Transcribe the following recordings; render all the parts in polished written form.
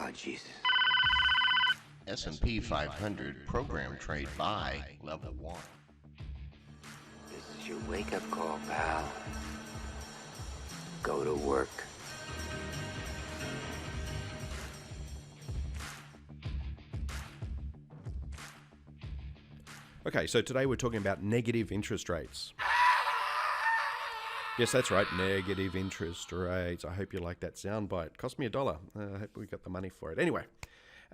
Oh, Jesus. S&P 500 program trade buy level 1. This is your wake-up call, pal. Go to work. Okay, so today we're talking about negative interest rates. Yes, that's right, negative interest rates. I hope you like that soundbite. It cost me $1. I hope we got the money for it. Anyway,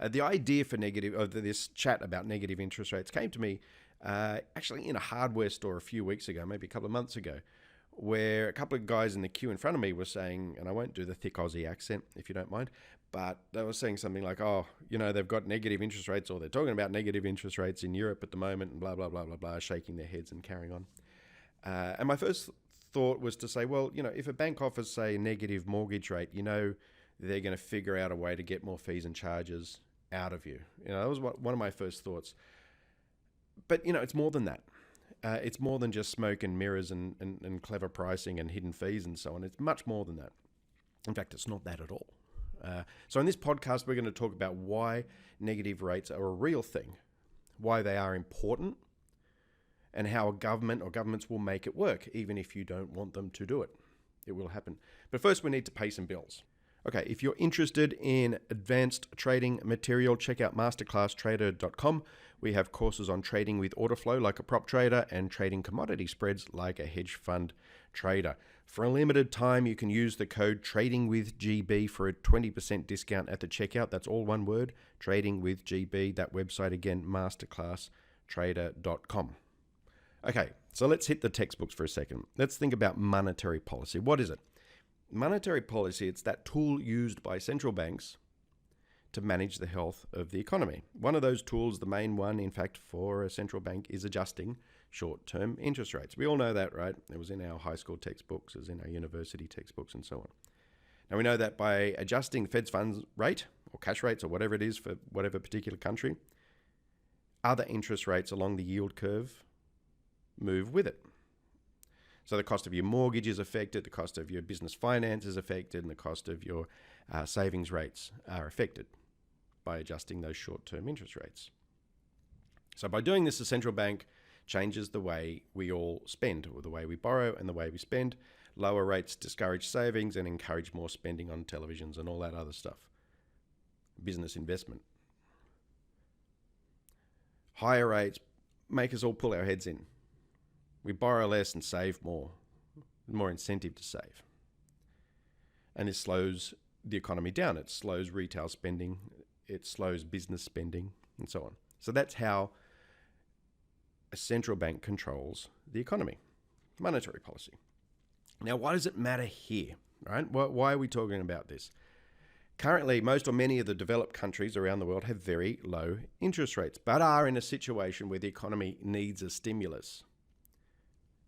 the idea for this chat about negative interest rates came to me actually in a hardware store a few weeks ago, maybe a couple of months ago, where a couple of guys in the queue in front of me were saying, and I won't do the thick Aussie accent if you don't mind, but they were saying something like, oh, you know, they've got negative interest rates, or they're talking about negative interest rates in Europe at the moment, and blah, blah, blah, blah, blah, shaking their heads and carrying on. And my first thought was to say, well, you know, if a bank offers, say, a negative mortgage rate, you know, they're going to figure out a way to get more fees and charges out of you. You know, that was one of my first thoughts. But, you know, it's more than that. It's more than just smoke and mirrors and clever pricing and hidden fees and so on. It's much more than that. In fact, it's not that at all. So in this podcast, we're going to talk about why negative rates are a real thing, why they are important, and how a government or governments will make it work, even if you don't want them to do it. It will happen. But first, we need to pay some bills. Okay, if you're interested in advanced trading material, check out masterclasstrader.com. We have courses on trading with order flow like a prop trader and trading commodity spreads like a hedge fund trader. For a limited time, you can use the code TradingWithGB for a 20% discount at the checkout. That's all one word, TradingWithGB. That website again, masterclasstrader.com. Okay, so let's hit the textbooks for a second. Let's think about monetary policy. What is it? Monetary policy, it's that tool used by central banks to manage the health of the economy. One of those tools, the main one, in fact, for a central bank is adjusting short-term interest rates. We all know that, right? It was in our high school textbooks, it was in our university textbooks and so on. Now we know that by adjusting the Fed's funds rate or cash rates or whatever it is for whatever particular country, other interest rates along the yield curve move with it. So the cost of your mortgage is affected, the cost of your business finance is affected, and the cost of your savings rates are affected by adjusting those short-term interest rates. So by doing this, the central bank changes the way we all spend, or the way we borrow and the way we spend. Lower rates discourage savings and encourage more spending on televisions and all that other stuff. Business investment. Higher rates make us all pull our heads in. We borrow less and save more. More incentive to save. And this slows the economy down. It slows retail spending. It slows business spending and so on. So that's how a central bank controls the economy. Monetary policy. Now, why does it matter here? Right? Why are we talking about this? Currently, most or many of the developed countries around the world have very low interest rates, but are in a situation where the economy needs a stimulus.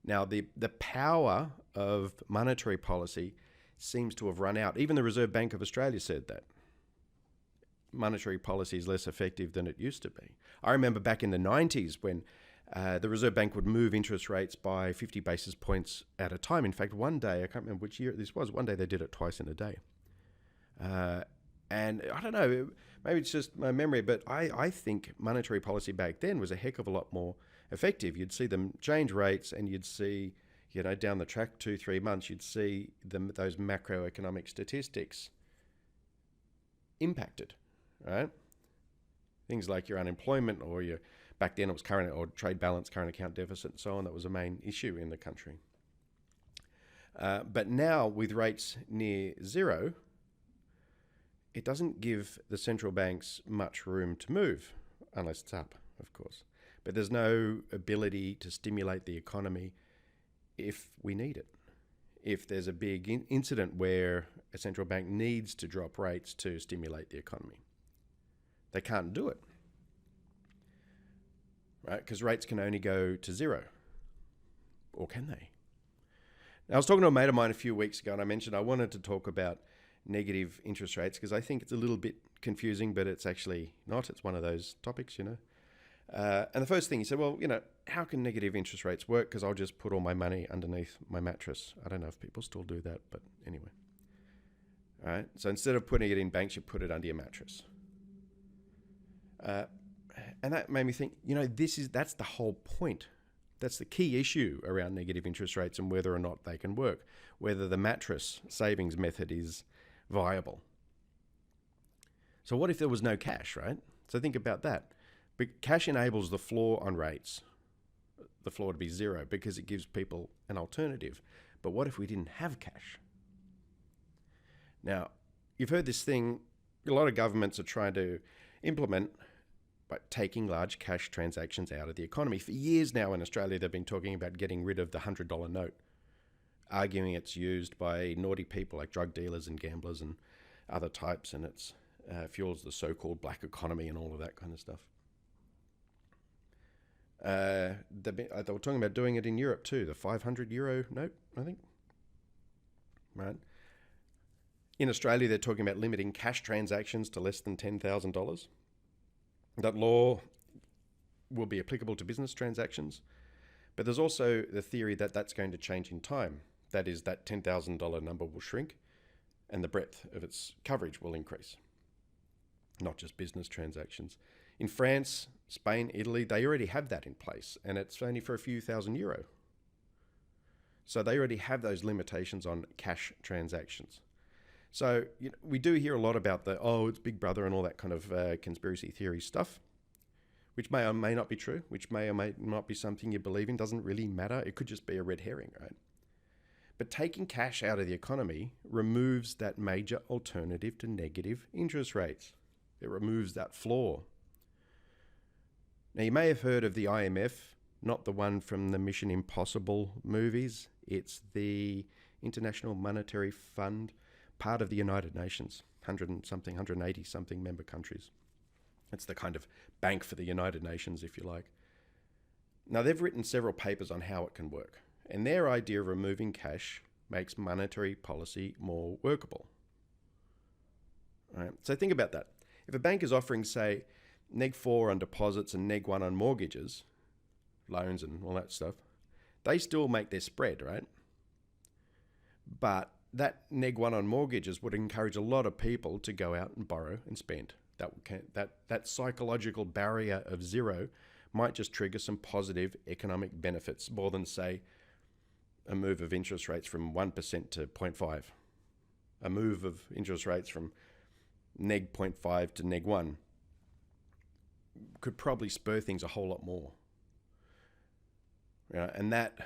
Now, the power of monetary policy seems to have run out. Even the Reserve Bank of Australia said that. Monetary policy is less effective than it used to be. I remember back in the 90s when the Reserve Bank would move interest rates by 50 basis points at a time. In fact, one day, I can't remember which year this was, one day they did it twice in a day. And I don't know, maybe it's just my memory, but I think monetary policy back then was a heck of a lot more effective. You'd see them change rates and you'd see, you know, down the track 2-3 months, you'd see those macroeconomic statistics impacted, right? Things like your unemployment or your, back then it was current or trade balance, current account deficit and so on. That was a main issue in the country. But now with rates near zero, it doesn't give the central banks much room to move, unless it's up, of course. But there's no ability to stimulate the economy if we need it. If there's a big incident where a central bank needs to drop rates to stimulate the economy. They can't do it, right? Because rates can only go to zero. Or can they? Now, I was talking to a mate of mine a few weeks ago and I mentioned I wanted to talk about negative interest rates because I think it's a little bit confusing, but it's actually not. It's one of those topics, you know. And the first thing he said, well, you know, how can negative interest rates work? Because I'll just put all my money underneath my mattress. I don't know if people still do that, but anyway. Right? So instead of putting it in banks, you put it under your mattress. And that made me think, that's the whole point. That's the key issue around negative interest rates and whether or not they can work, whether the mattress savings method is viable. So what if there was no cash, right? So think about that. But cash enables the floor on rates, the floor to be zero, because it gives people an alternative. But what if we didn't have cash? Now, you've heard this thing, a lot of governments are trying to implement by taking large cash transactions out of the economy. For years now in Australia, they've been talking about getting rid of the $100 note, arguing it's used by naughty people like drug dealers and gamblers and other types, and it's fuels the so-called black economy and all of that kind of stuff. They were talking about doing it in Europe too, the €500 note, I think. Right. In Australia, they're talking about limiting cash transactions to less than $10,000. That law will be applicable to business transactions, but there's also the theory that that's going to change in time. That is, that $10,000 number will shrink and the breadth of its coverage will increase, not just business transactions. In France, Spain, Italy, they already have that in place, and it's only for a few €1,000. So they already have those limitations on cash transactions. So we do hear a lot about it's Big Brother and all that kind of conspiracy theory stuff, which may or may not be true, which may or may not be something you believe in. Doesn't really matter. It could just be a red herring, right? But taking cash out of the economy removes that major alternative to negative interest rates. It removes that floor. Now, you may have heard of the IMF, not the one from the Mission Impossible movies. It's the International Monetary Fund, part of the United Nations, 180 something member countries. It's the kind of bank for the United Nations, if you like. Now, they've written several papers on how it can work, and their idea of removing cash makes monetary policy more workable. All right, so think about that. If a bank is offering, say, neg 4 on deposits and neg 1 on mortgages, loans and all that stuff, they still make their spread, right? But that neg 1 on mortgages would encourage a lot of people to go out and borrow and spend. That psychological barrier of zero might just trigger some positive economic benefits, more than, say, a move of interest rates from 1% to 0.5, a move of interest rates from neg 0.5 to neg 1 could probably spur things a whole lot more. And that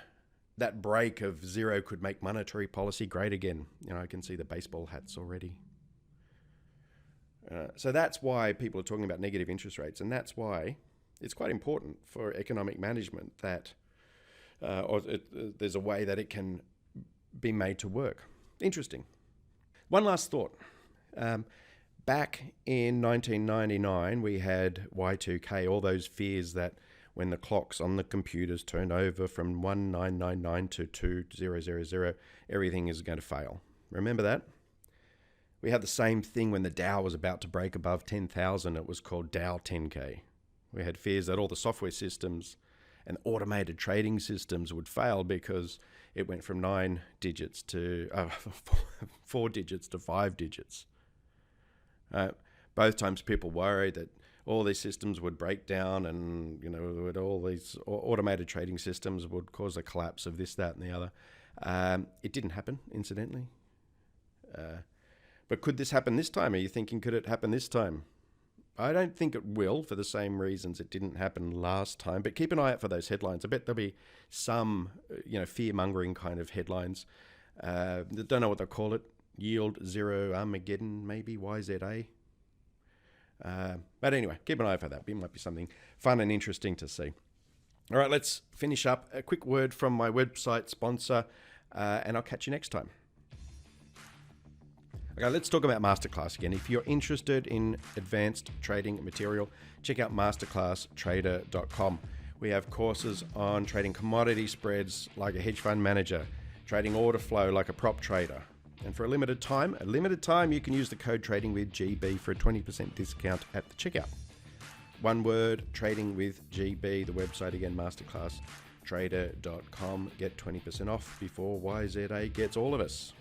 break of zero could make monetary policy great again. I can see the baseball hats already. So that's why people are talking about negative interest rates, and that's why it's quite important for economic management that there's a way that it can be made to work. Interesting. One last thought. Back in 1999, we had Y2K, all those fears that when the clocks on the computers turned over from 1999 to 2000, everything is going to fail. Remember that? We had the same thing when the Dow was about to break above 10,000. It was called Dow 10K. We had fears that all the software systems and automated trading systems would fail because it went from 9 digits to 4 digits to 5 digits. Both times people worried that all these systems would break down and, all these automated trading systems would cause a collapse of this, that, and the other. It didn't happen, incidentally. But could this happen this time? Are you thinking, could it happen this time? I don't think it will, for the same reasons it didn't happen last time. But keep an eye out for those headlines. I bet there'll be some, fear-mongering kind of headlines. Don't know what they'll call it. Yield Zero Armageddon, maybe, YZA. But anyway, keep an eye for that. It might be something fun and interesting to see. All right, let's finish up. A quick word from my website sponsor, and I'll catch you next time. Okay, let's talk about Masterclass again. If you're interested in advanced trading material, check out masterclasstrader.com. We have courses on trading commodity spreads like a hedge fund manager, trading order flow like a prop trader. And for a limited time, you can use the code TradingWithGB for a 20% discount at the checkout. One word, Trading with GB, the website again, masterclasstrader.com. Get 20% off before YZA gets all of us.